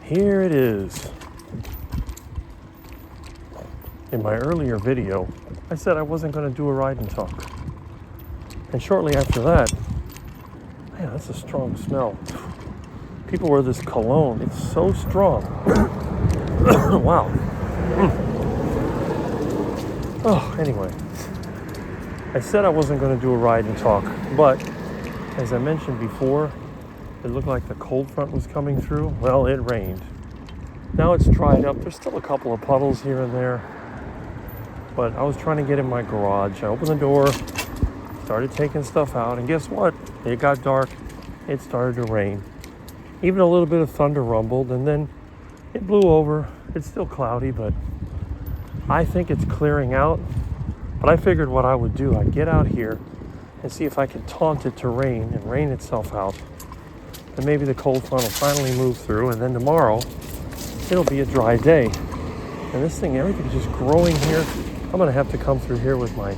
Here it is. In my earlier video, I said I wasn't going to do a ride and talk. And shortly after that, man, that's a strong smell. People wear this cologne. It's so strong. Wow. Oh, anyway. I said I wasn't going to do a ride and talk, but as I mentioned before, it looked like the cold front was coming through. Well, it rained. Now it's dried up. There's still a couple of puddles here and there. But I was trying to get in my garage. I opened the door, started taking stuff out, and guess what? It got dark. It started to rain. Even a little bit of thunder rumbled, and then it blew over. It's still cloudy, but I think it's clearing out. But I figured what I would do, I'd get out here and see if I could taunt it to rain and rain itself out. And maybe the cold front will finally move through, and then tomorrow it'll be a dry day. And this thing, everything's just growing here. I'm gonna have to come through here with my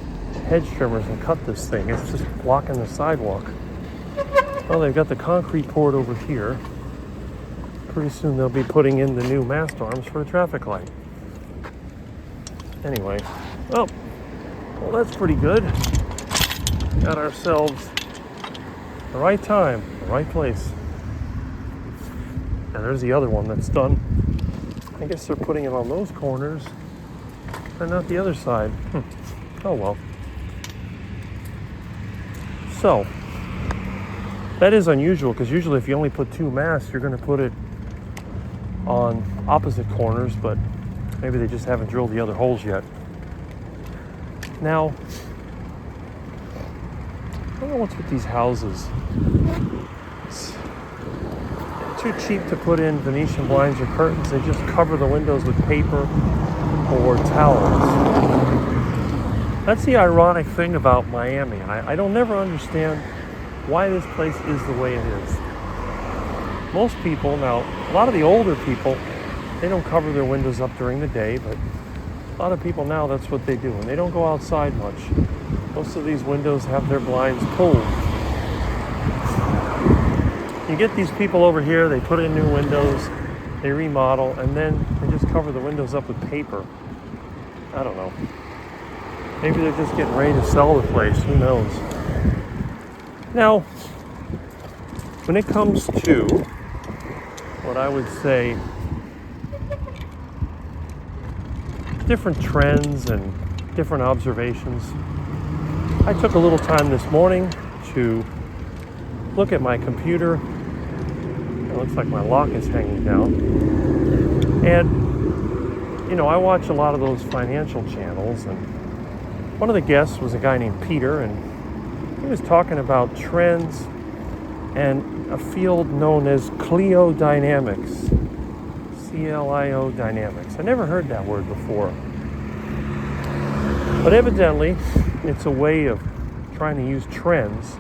hedge trimmers and cut this thing. It's just blocking the sidewalk. Well, they've got the concrete poured over here. Pretty soon they'll be putting in the new mast arms for the traffic light. Anyway, well, that's pretty good. Got ourselves the right time, the right place. And there's the other one that's done. I guess they're putting it on those corners and not the other side. Oh well. So, that is unusual because usually if you only put two masts, you're going to put it on opposite corners, but maybe they just haven't drilled the other holes yet. Now, I don't know what's with these houses. It's too cheap to put in Venetian blinds or curtains. They just cover the windows with paper or towels. That's the ironic thing about Miami. I don't never understand why this place is the way it is. Most people now, a lot of the older people, they don't cover their windows up during the day, but a lot of people now, that's what they do. And they don't go outside much. Most of these windows have their blinds pulled. You get these people over here, they put in new windows, they remodel, and then they just cover the windows up with paper. I don't know. Maybe they're just getting ready to sell the place, who knows. Now, when it comes to what I would say different trends and different observations, I took a little time this morning to look at my computer. It looks like my lock is hanging down. And, you know, I watch a lot of those financial channels, and one of the guests was a guy named Peter, and he was talking about trends and a field known as Cliodynamics. C-L-I-O dynamics. I never heard that word before. But evidently, it's a way of trying to use trends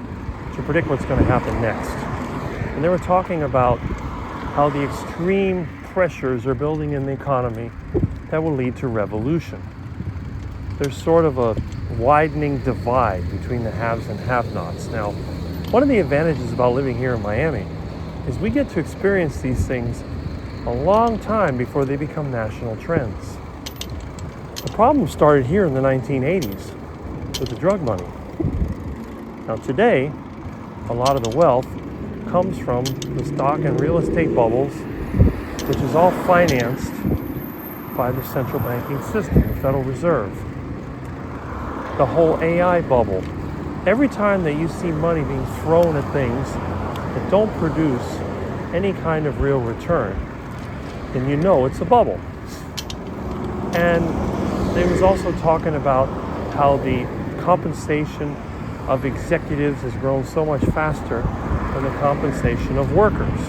to predict what's going to happen next. And they were talking about how the extreme pressures are building in the economy that will lead to revolution. There's sort of a widening divide between the haves and have-nots. Now, one of the advantages about living here in Miami is we get to experience these things a long time before they become national trends. The problem started here in the 1980s with the drug money. Now today, a lot of the wealth comes from the stock and real estate bubbles, which is all financed by the central banking system, the Federal Reserve. The whole AI bubble. Every time that you see money being thrown at things that don't produce any kind of real return, then you know it's a bubble. And they was also talking about how the compensation of executives has grown so much faster than the compensation of workers.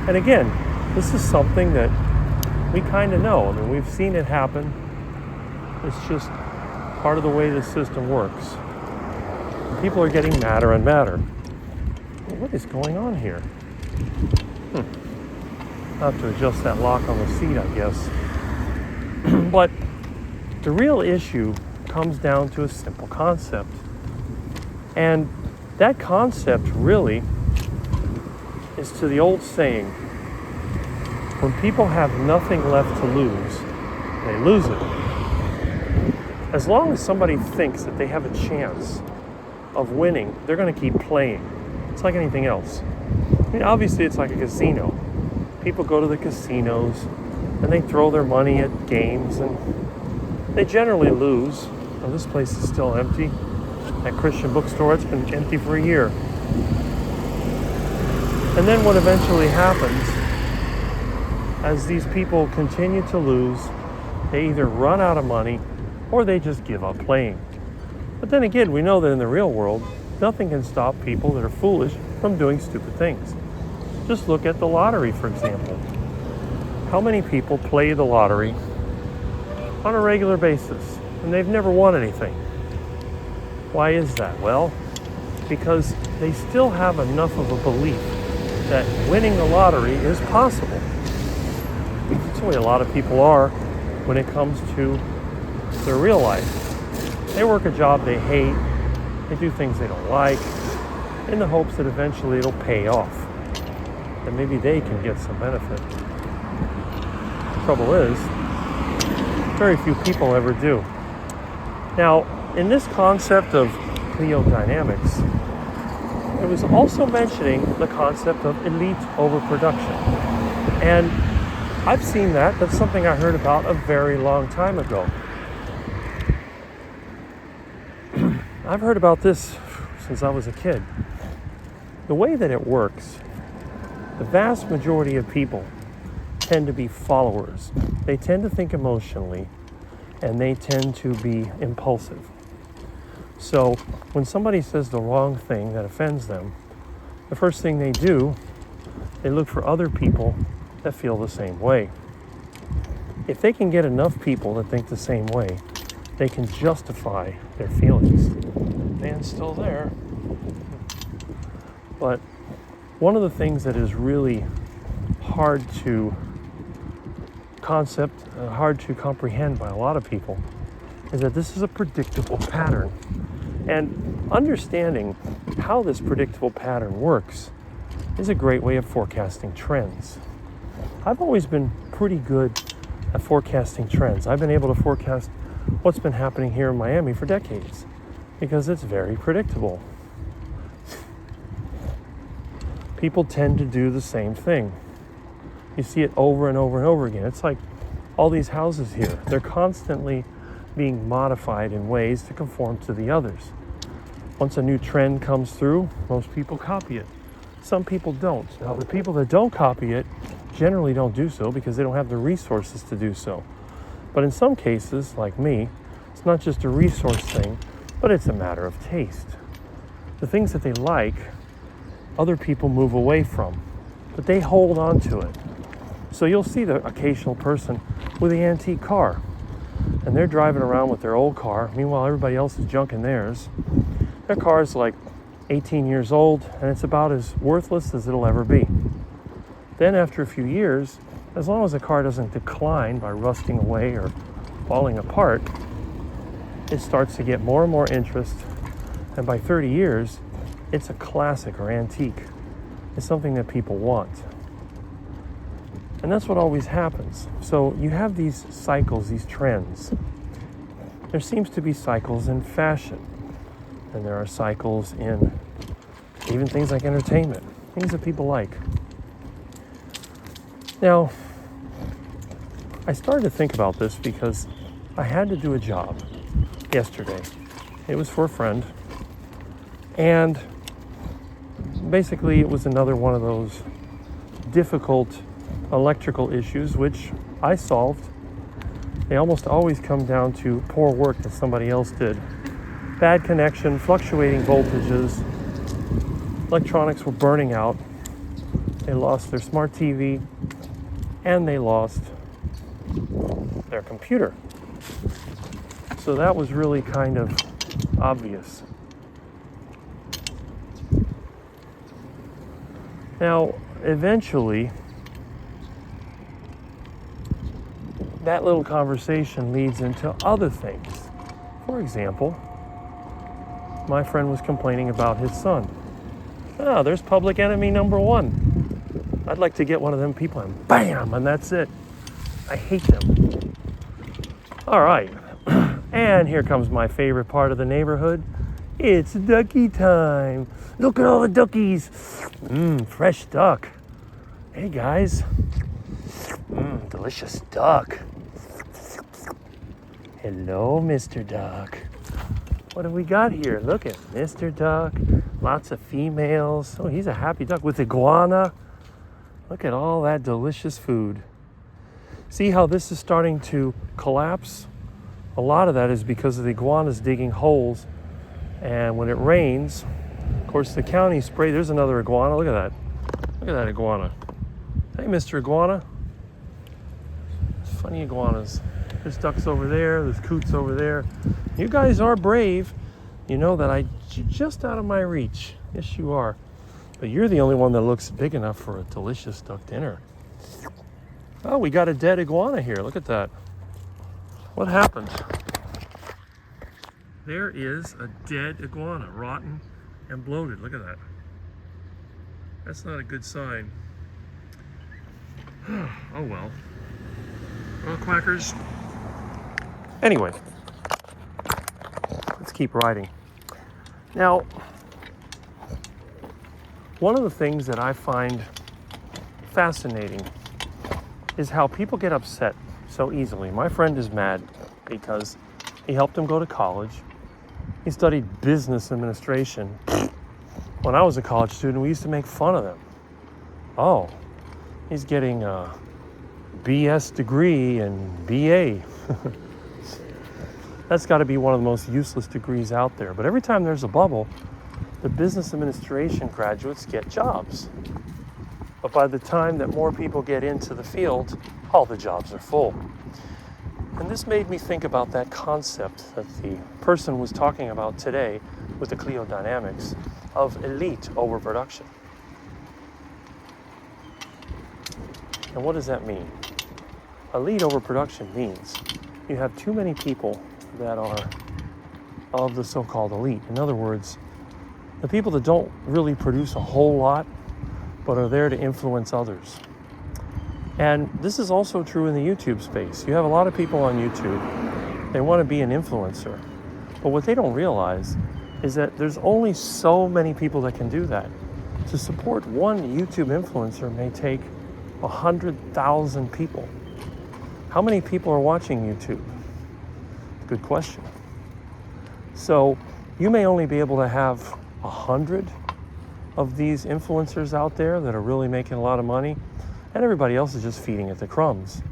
And again, this is something that we kind of know. I mean, we've seen it happen. It's just part of the way the system works. And people are getting madder and madder. Well, what is going on here? I'll have to adjust that lock on the seat, I guess. But the real issue comes down to a simple concept. And that concept really is to the old saying, When people have nothing left to lose, they lose it. As long as somebody thinks that they have a chance of winning, they're going to keep playing. It's like anything else. I mean, obviously, it's like a casino. People go to the casinos and they throw their money at games and they generally lose. Now, this place is still empty. That Christian bookstore, it's been empty for a year. And then what eventually happens, as these people continue to lose, they either run out of money or they just give up playing. But then again, we know that in the real world, nothing can stop people that are foolish from doing stupid things. Just look at the lottery, for example. How many people play the lottery on a regular basis and they've never won anything? Why is that? Well, because they still have enough of a belief that winning the lottery is possible. That's the way a lot of people are when it comes to their real life. They work a job they hate, they do things they don't like, in the hopes that eventually it'll pay off, that maybe they can get some benefit. The trouble is, very few people ever do. Now, in this concept of Cliodynamics, it was also mentioning the concept of elite overproduction. And I've seen that. That's something I heard about a very long time ago. I've heard about this since I was a kid. The way that it works, the vast majority of people tend to be followers. They tend to think emotionally, and they tend to be impulsive. So when somebody says the wrong thing that offends them, the first thing they do, they look for other people that feel the same way. If they can get enough people that think the same way, they can justify their feelings. Man's still there. But one of the things that is really hard to comprehend by a lot of people is that this is a predictable pattern. And understanding how this predictable pattern works is a great way of forecasting trends. I've always been pretty good at forecasting trends. I've been able to forecast what's been happening here in Miami for decades because it's very predictable. People tend to do the same thing. You see it over and over and over again. It's like all these houses here. They're constantly being modified in ways to conform to the others. Once a new trend comes through, most people copy it. Some people don't. Now, the people that don't copy it generally don't do so because they don't have the resources to do so. But in some cases, like me, it's not just a resource thing, but it's a matter of taste. The things that they like, other people move away from, but they hold on to it. So you'll see the occasional person with an antique car, and they're driving around with their old car. Meanwhile, everybody else is junking theirs. Their car is like 18 years old, and it's about as worthless as it'll ever be. Then after a few years, as long as the car doesn't decline by rusting away or falling apart, it starts to get more and more interest, and by 30 years, it's a classic or antique. It's something that people want. And that's what always happens. So you have these cycles, these trends. There seems to be cycles in fashion, and there are cycles in even things like entertainment, things that people like. Now, I started to think about this because I had to do a job yesterday. It was for a friend, and basically it was another one of those difficult electrical issues which I solved. They almost always come down to poor work that somebody else did. Bad connection, fluctuating voltages, electronics were burning out. They lost their smart TV and they lost their computer. So that was really kind of obvious. Now, eventually, that little conversation leads into other things. For example, my friend was complaining about his son. Oh, there's public enemy number one. I'd like to get one of them people and bam, and that's it. I hate them. All right. And here comes my favorite part of the neighborhood. It's ducky time. Look at all the duckies. Fresh duck. Hey guys. Delicious duck. Hello, Mr. Duck. What have we got here? Look at Mr. Duck. Lots of females. Oh, he's a happy duck with iguana. Look at all that delicious food. See how this is starting to collapse? A lot of that is because of the iguanas digging holes. And when it rains, of course, the county spray. There's another iguana. Look at that. Look at that iguana. Hey, Mr. Iguana. Funny iguanas. There's ducks over there. There's coots over there. You guys are brave. You know that I'm just out of my reach. Yes, you are. But you're the only one that looks big enough for a delicious duck dinner. Oh, we got a dead iguana here. Look at that. What happened? There is a dead iguana, rotten and bloated. Look at that. That's not a good sign. Oh well. Well, quackers. Anyway, let's keep riding. Now, one of the things that I find fascinating is how people get upset so easily. My friend is mad because he helped him go to college. He studied business administration. When I was a college student, we used to make fun of them. Oh, he's getting a BS degree and BA. That's got to be one of the most useless degrees out there. But every time there's a bubble, the business administration graduates get jobs. But by the time that more people get into the field, all the jobs are full. And this made me think about that concept that the person was talking about today with the Cliodynamics of elite overproduction. And what does that mean? Elite overproduction means you have too many people that are of the so-called elite. In other words, the people that don't really produce a whole lot, but are there to influence others. And this is also true in the YouTube space. You have a lot of people on YouTube, they want to be an influencer. But what they don't realize is that there's only so many people that can do that. To support one YouTube influencer may take 100,000 people. How many people are watching YouTube? Good question. So you may only be able to have 100 of these influencers out there that are really making a lot of money, and everybody else is just feeding it the crumbs.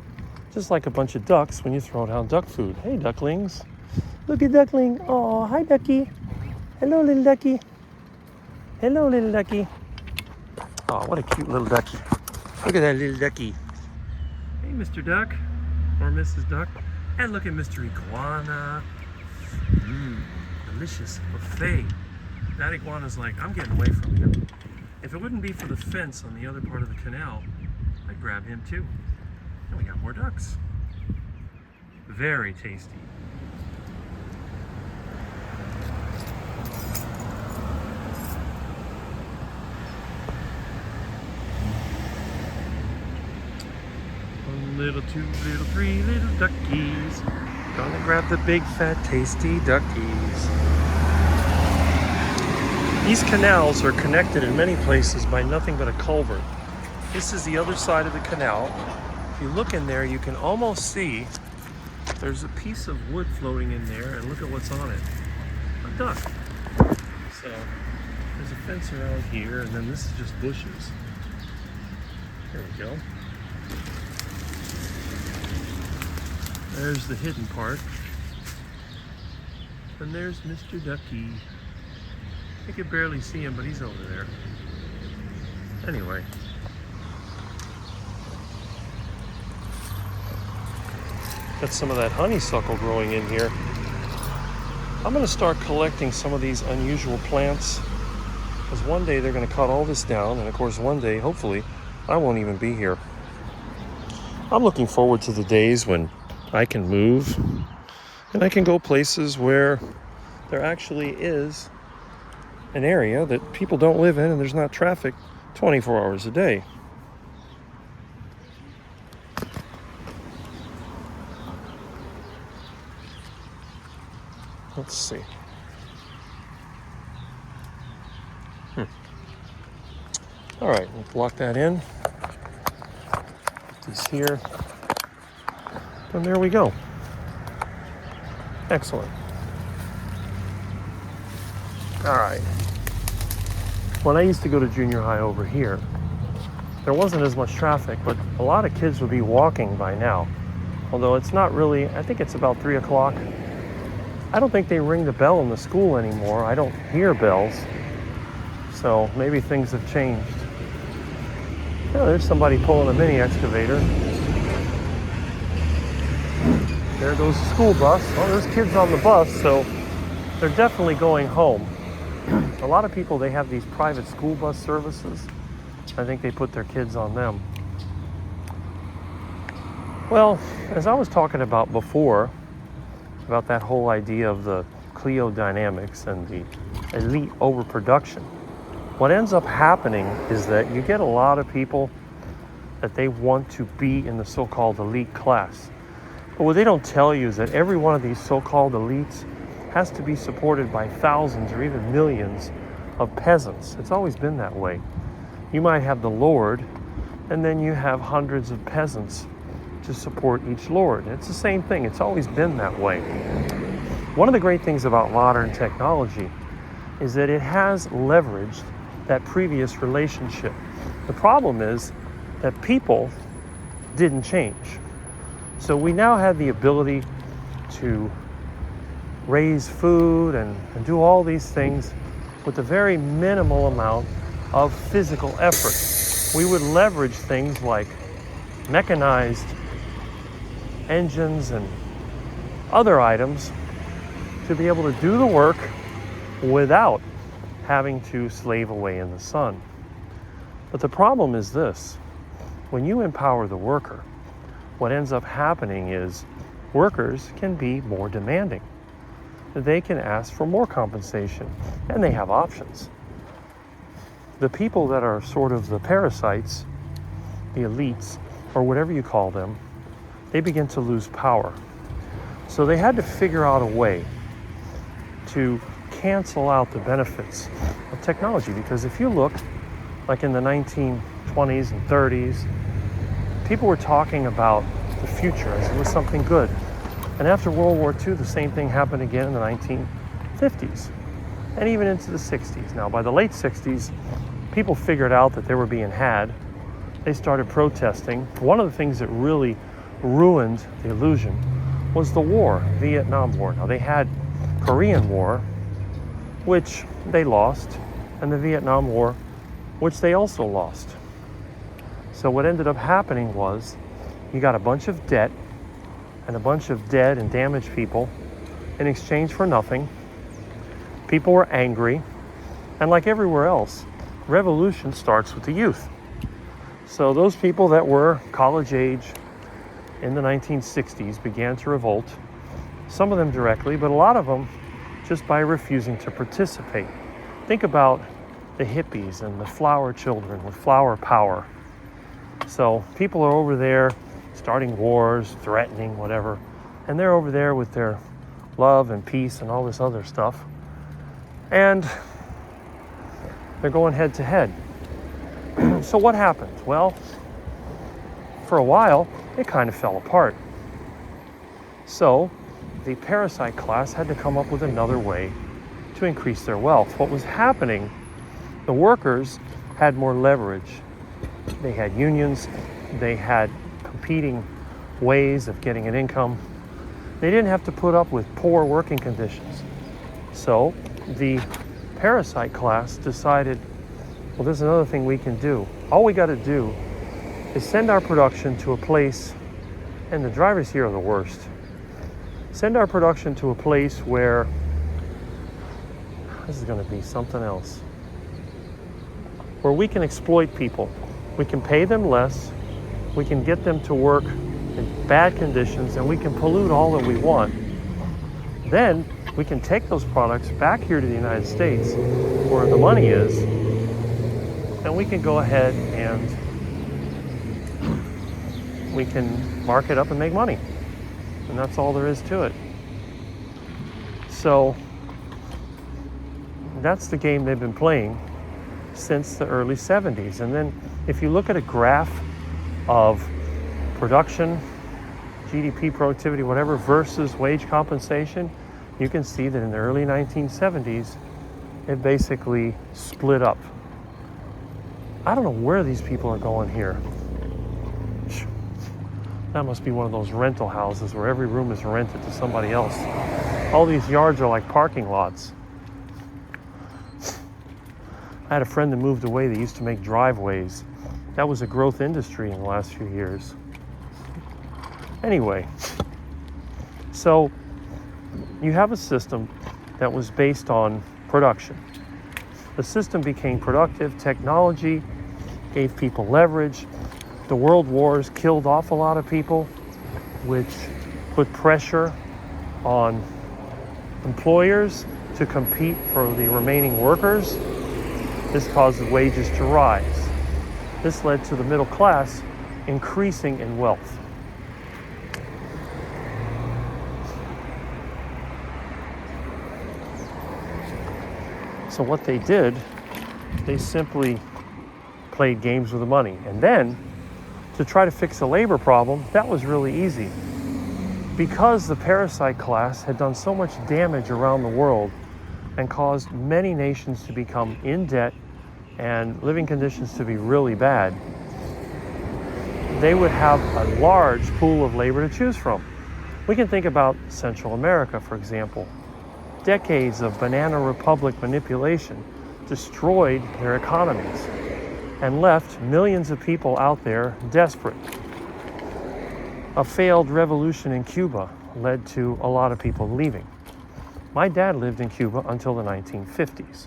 Just like a bunch of ducks when you throw down duck food. Hey, ducklings. Look at duckling. Oh, hi, ducky. Hello, little ducky. Hello, little ducky. Oh, what a cute little ducky. Look at that little ducky. Hey, Mr. Duck, or Mrs. Duck. And look at Mr. Iguana. Delicious buffet. That iguana's like, I'm getting away from him. If it wouldn't be for the fence on the other part of the canal, I'd grab him too. And we got more ducks. Very tasty. One little, two little, three little duckies. Gonna grab the big, fat, tasty duckies. These canals are connected in many places by nothing but a culvert. This is the other side of the canal. If you look in there, you can almost see there's a piece of wood floating in there, and look at what's on it. A duck. So there's a fence around here, and then this is just bushes. There we go. There's the hidden part. And there's Mr. Ducky. I could barely see him, but he's over there. Anyway. Got some of that honeysuckle growing in here. I'm going to start collecting some of these unusual plants, because one day they're going to cut all this down, and of course one day, hopefully, I won't even be here. I'm looking forward to the days when I can move and I can go places where there actually is an area that people don't live in and there's not traffic 24 hours a day. Let's see. All right, we'll lock that in. Put these here. And there we go. Excellent. All right. When I used to go to junior high over here, there wasn't as much traffic, but a lot of kids would be walking by now. Although it's not really, I think it's about 3 o'clock. I don't think they ring the bell in the school anymore. I don't hear bells. So maybe things have changed. Oh, there's somebody pulling a mini excavator. There goes the school bus. Oh, there's kids on the bus, so they're definitely going home. A lot of people, they have these private school bus services. I think they put their kids on them. Well, as I was talking about before, about that whole idea of the Cliodynamics and the elite overproduction, what ends up happening is that you get a lot of people that they want to be in the so-called elite class. But what they don't tell you is that every one of these so-called elites has to be supported by thousands or even millions of peasants. It's always been that way. You might have the lord, and then you have hundreds of peasants to support each lord. It's the same thing. It's always been that way. One of the great things about modern technology is that it has leveraged that previous relationship. The problem is that people didn't change. So we now have the ability to raise food and do all these things with a very minimal amount of physical effort. We would leverage things like mechanized engines and other items to be able to do the work without having to slave away in the sun. But the problem is this: when you empower the worker, what ends up happening is workers can be more demanding. They can ask for more compensation, and they have options. The people that are sort of the parasites, the elites, or whatever you call them, they begin to lose power. So they had to figure out a way to cancel out the benefits of technology, because if you look, like in the 1920s and 30s, people were talking about the future as it was something good. And after World War II, the same thing happened again in the 1950s and even into the 60s. Now, by the late 60s, people figured out that they were being had. They started protesting. One of the things that really ruined the illusion was the war, Vietnam War. Now, they had Korean War, which they lost, and the Vietnam War, which they also lost. So what ended up happening was you got a bunch of debt and a bunch of dead and damaged people in exchange for nothing. People were angry, and like everywhere else, revolution starts with the youth. So those people that were college age in the 1960s began to revolt, some of them directly, but a lot of them just by refusing to participate. Think about the hippies and the flower children with flower power. So people are over there starting wars, threatening, whatever, and they're over there with their love and peace and all this other stuff. And they're going head to head. So what happened? Well, for a while, it kind of fell apart. So the parasite class had to come up with another way to increase their wealth. What was happening, the workers had more leverage. They had unions, they had competing ways of getting an income. They didn't have to put up with poor working conditions. So the parasite class decided, well, there's another thing we can do. All we got to do is send our production to a place, and the drivers here are the worst. Send our production to a place where, this is going to be something else, where we can exploit people. We can pay them less, we can get them to work in bad conditions, and we can pollute all that we want. Then we can take those products back here to the United States where the money is, and we can go ahead and we can mark it up and make money. And that's all there is to it. So that's the game they've been playing since the early 70s. And then if you look at a graph of production, GDP, productivity, whatever, versus wage compensation, you can see that in the early 1970s, it basically split up. I don't know where these people are going here. That must be one of those rental houses where every room is rented to somebody else. All these yards are like parking lots. I had a friend that moved away that used to make driveways. That was a growth industry in the last few years. Anyway, so you have a system that was based on production. The system became productive. Technology gave people leverage. The world wars killed off a lot of people, which put pressure on employers to compete for the remaining workers. This caused wages to rise. This led to the middle class increasing in wealth. So what they did, they simply played games with the money. And then, to try to fix a labor problem, that was really easy. Because the parasite class had done so much damage around the world and caused many nations to become in debt and living conditions to be really bad, they would have a large pool of labor to choose from. We can think about Central America, for example. Decades of Banana Republic manipulation destroyed their economies and left millions of people out there desperate. A failed revolution in Cuba led to a lot of people leaving. My dad lived in Cuba until the 1950s.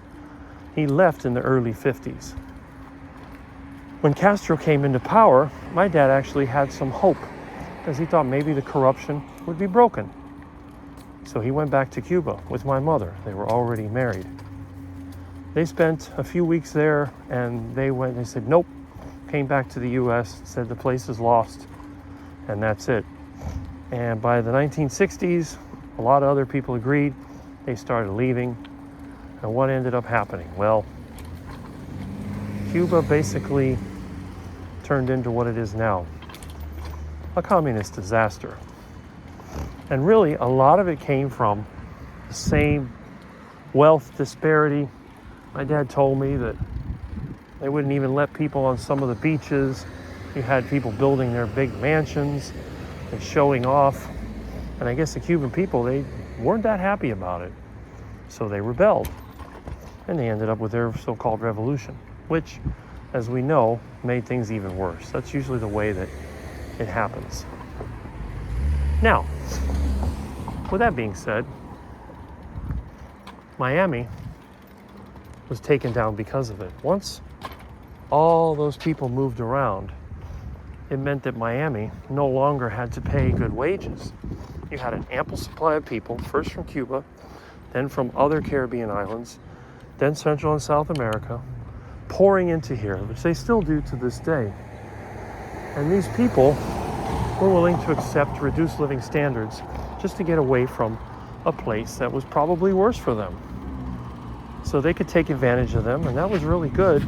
He left in the early 50s. When Castro came into power, my dad actually had some hope because he thought maybe the corruption would be broken. So he went back to Cuba with my mother. They were already married. They spent a few weeks there and they said, nope, came back to the US, said the place is lost, and that's it. And by the 1960s, a lot of other people agreed. They started leaving. And what ended up happening? Well, Cuba basically turned into what it is now, a communist disaster. And really, a lot of it came from the same wealth disparity. My dad told me that they wouldn't even let people on some of the beaches. You had people building their big mansions and showing off. And I guess the Cuban people, they weren't that happy about it. So they rebelled. And they ended up with their so-called revolution, which, as we know, made things even worse. That's usually the way that it happens. Now, with that being said, Miami was taken down because of it. Once all those people moved around, it meant that Miami no longer had to pay good wages. You had an ample supply of people, first from Cuba, then from other Caribbean islands, then Central and South America, pouring into here, which they still do to this day. And these people were willing to accept reduced living standards just to get away from a place that was probably worse for them. So they could take advantage of them, and that was really good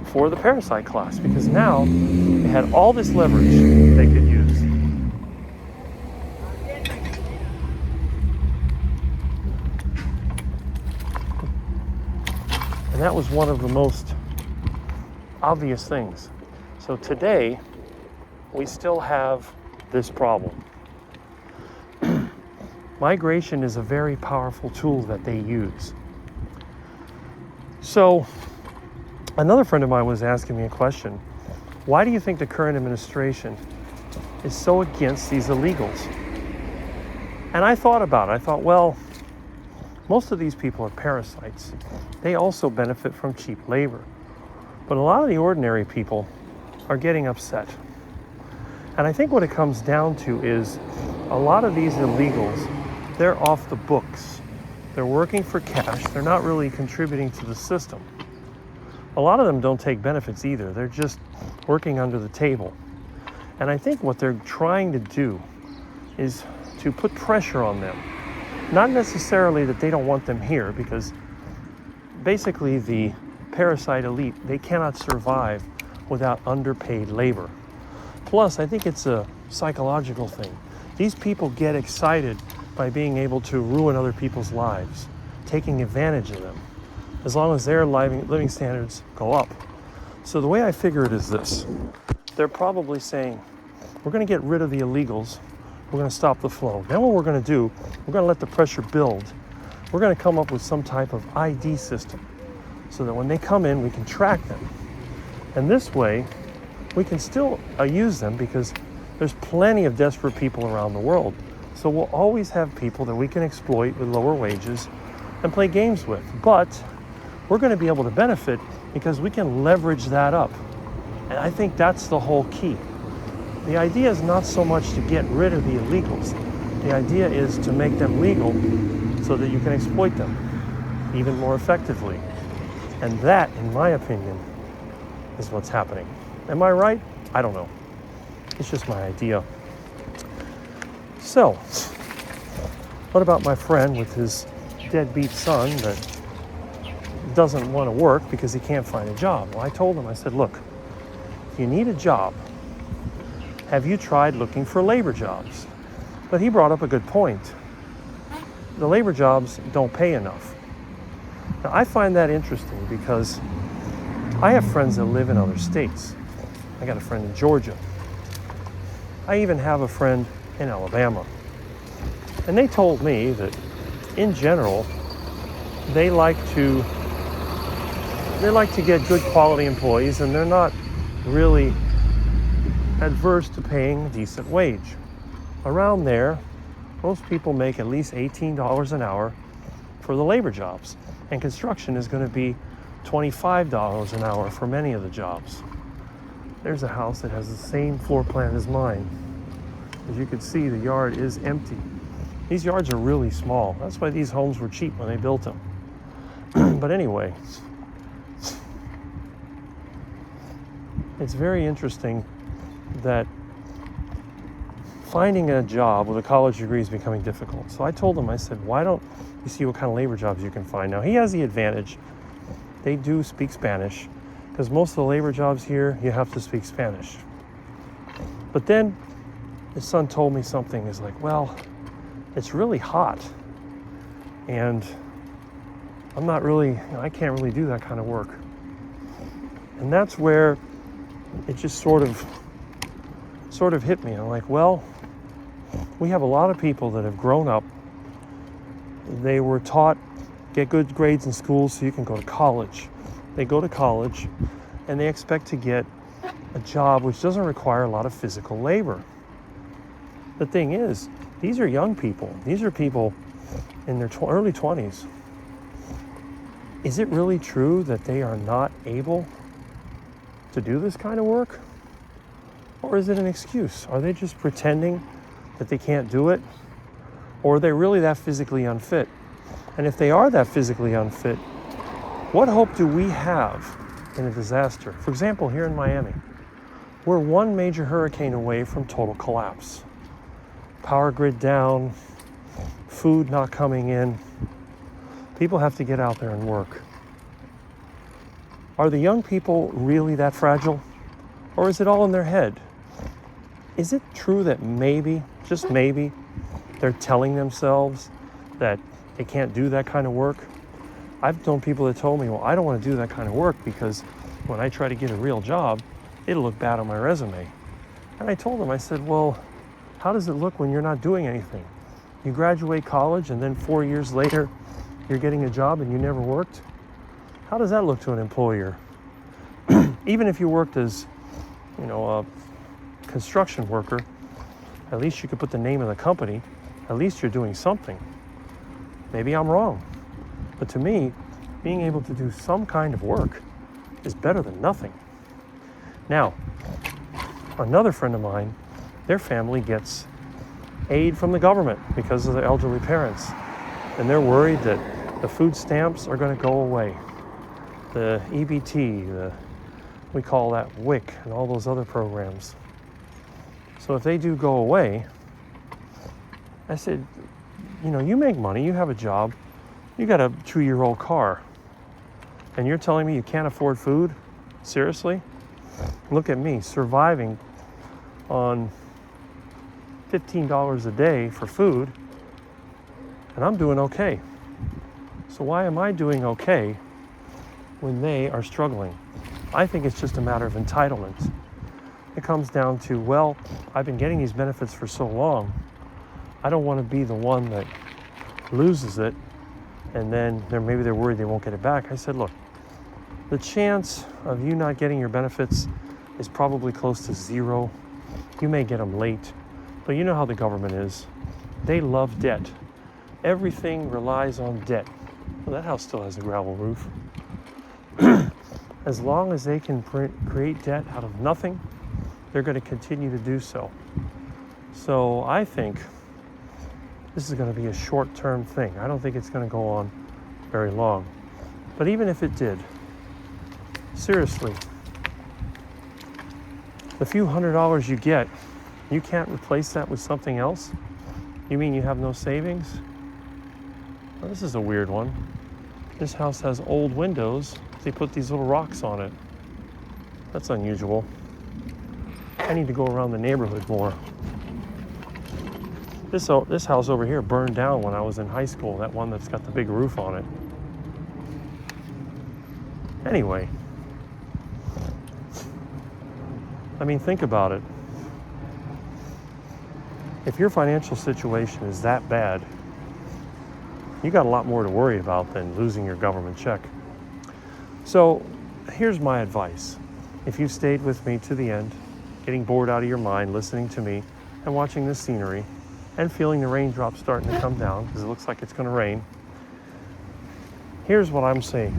for the parasite class because now they had all this leverage they could use. And that was one of the most obvious things. So today, we still have this problem. Migration is a very powerful tool that they use. So, another friend of mine was asking me a question. Why do you think the current administration is so against these illegals? And I thought about it. I thought, well, most of these people are parasites. They also benefit from cheap labor. But a lot of the ordinary people are getting upset. And I think what it comes down to is a lot of these illegals, they're off the books. They're working for cash. They're not really contributing to the system. A lot of them don't take benefits either. They're just working under the table. And I think what they're trying to do is to put pressure on them Not necessarily that they don't want them here, because basically the parasite elite, they cannot survive without underpaid labor. Plus, I think it's a psychological thing. These people get excited by being able to ruin other people's lives, taking advantage of them, as long as their living standards go up. So the way I figure it is this. They're probably saying, we're going to get rid of the illegals. We're going to stop the flow. Then what we're going to do, we're going to let the pressure build. We're going to come up with some type of ID system so that when they come in, we can track them. And this way, we can still use them, because there's plenty of desperate people around the world. So we'll always have people that we can exploit with lower wages and play games with. But we're going to be able to benefit because we can leverage that up. And I think that's the whole key. The idea is not so much to get rid of the illegals. The idea is to make them legal so that you can exploit them even more effectively. And that, in my opinion, is what's happening. Am I right? I don't know. It's just my idea. So, what about my friend with his deadbeat son that doesn't want to work because he can't find a job? Well, I told him, I said, look, if you need a job, have you tried looking for labor jobs? But he brought up a good point. The labor jobs don't pay enough. Now, I find that interesting because I have friends that live in other states. I got a friend in Georgia. I even have a friend in Alabama. And they told me that, in general, they like to get good quality employees, and they're not really adverse to paying a decent wage. Around there, most people make at least $18 an hour for the labor jobs, and construction is going to be $25 an hour for many of the jobs. There's a house that has the same floor plan as mine. As you can see, the yard is empty. These yards are really small. That's why these homes were cheap when they built them. But anyway, it's very interesting that finding a job with a college degree is becoming difficult. So I told him, I said, why don't you see what kind of labor jobs you can find? Now, he has the advantage. They do speak Spanish, because most of the labor jobs here, you have to speak Spanish. But then his son told me something. He's like, well, it's really hot, and I'm not really, I can't really do that kind of work. And that's where it just sort of hit me. I'm like, well, we have a lot of people that have grown up. They were taught, get good grades in school so you can go to college. They go to college and they expect to get a job which doesn't require a lot of physical labor. The thing is, these are young people. These are people in their early 20s. Is it really true that they are not able to do this kind of work? Or is it an excuse? Are they just pretending that they can't do it? Or are they really that physically unfit? And if they are that physically unfit, what hope do we have in a disaster? For example, here in Miami, we're one major hurricane away from total collapse. Power grid down, food not coming in. People have to get out there and work. Are the young people really that fragile? Or is it all in their head? Is it true that maybe, just maybe, they're telling themselves that they can't do that kind of work? I've known people that told me, well, I don't want to do that kind of work because when I try to get a real job, it'll look bad on my resume. And I told them, I said, well, how does it look when you're not doing anything? You graduate college and then 4 years later, you're getting a job and you never worked? How does that look to an employer? Even if you worked as, a construction worker, at least you could put the name of the company. At least you're doing something. Maybe I'm wrong. But to me, being able to do some kind of work is better than nothing. Now, another friend of mine, their family gets aid from the government because of their elderly parents. And they're worried that the food stamps are going to go away. The EBT, we call that WIC, and all those other programs. So if they do go away, I said, you make money, you have a job, you got a 2-year-old car, and you're telling me you can't afford food? Seriously? Look at me, surviving on $15 a day for food, and I'm doing okay. So why am I doing okay when they are struggling? I think it's just a matter of entitlement. It comes down to, well, I've been getting these benefits for so long, I don't want to be the one that loses it, and then maybe they're worried they won't get it back. I said, look, the chance of you not getting your benefits is probably close to zero. You may get them late, but you know how the government is. They love debt. Everything relies on debt. Well, that house still has a gravel roof. As long as they can create debt out of nothing, they're going to continue to do so. So I think this is going to be a short-term thing. I don't think it's going to go on very long. But even if it did, seriously, the few $100s you get, you can't replace that with something else? You mean you have no savings? Well, this is a weird one. This house has old windows. They put these little rocks on it. That's unusual. I need to go around the neighborhood more. This house over here burned down when I was in high school, that one that's got the big roof on it. Anyway, I mean, think about it. If your financial situation is that bad, you got a lot more to worry about than losing your government check. So here's my advice. If you stayed with me to the end, getting bored out of your mind, listening to me and watching this scenery and feeling the raindrops starting to come down because it looks like it's going to rain, here's what I'm saying.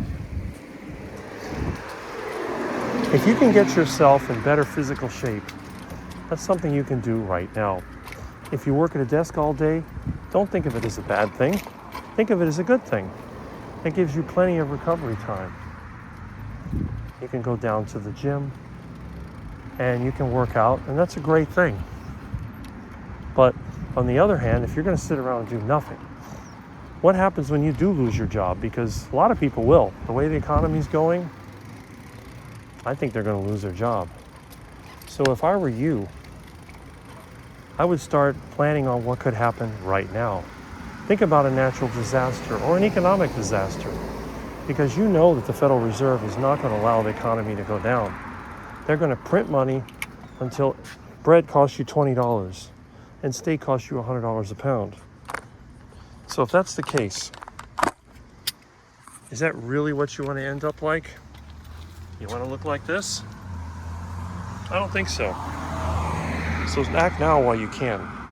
If you can get yourself in better physical shape, that's something you can do right now. If you work at a desk all day, don't think of it as a bad thing. Think of it as a good thing. It gives you plenty of recovery time. You can go down to the gym and you can work out, and that's a great thing. But on the other hand, if you're going to sit around and do nothing, what happens when you do lose your job? Because a lot of people will. The way the economy's going, I think they're going to lose their job. So if I were you, I would start planning on what could happen right now. Think about a natural disaster or an economic disaster, because you know that the Federal Reserve is not going to allow the economy to go down. They're going to print money until bread costs you $20 and steak costs you $100 a pound. So if that's the case, is that really what you want to end up like? You want to look like this? I don't think so. So act now while you can.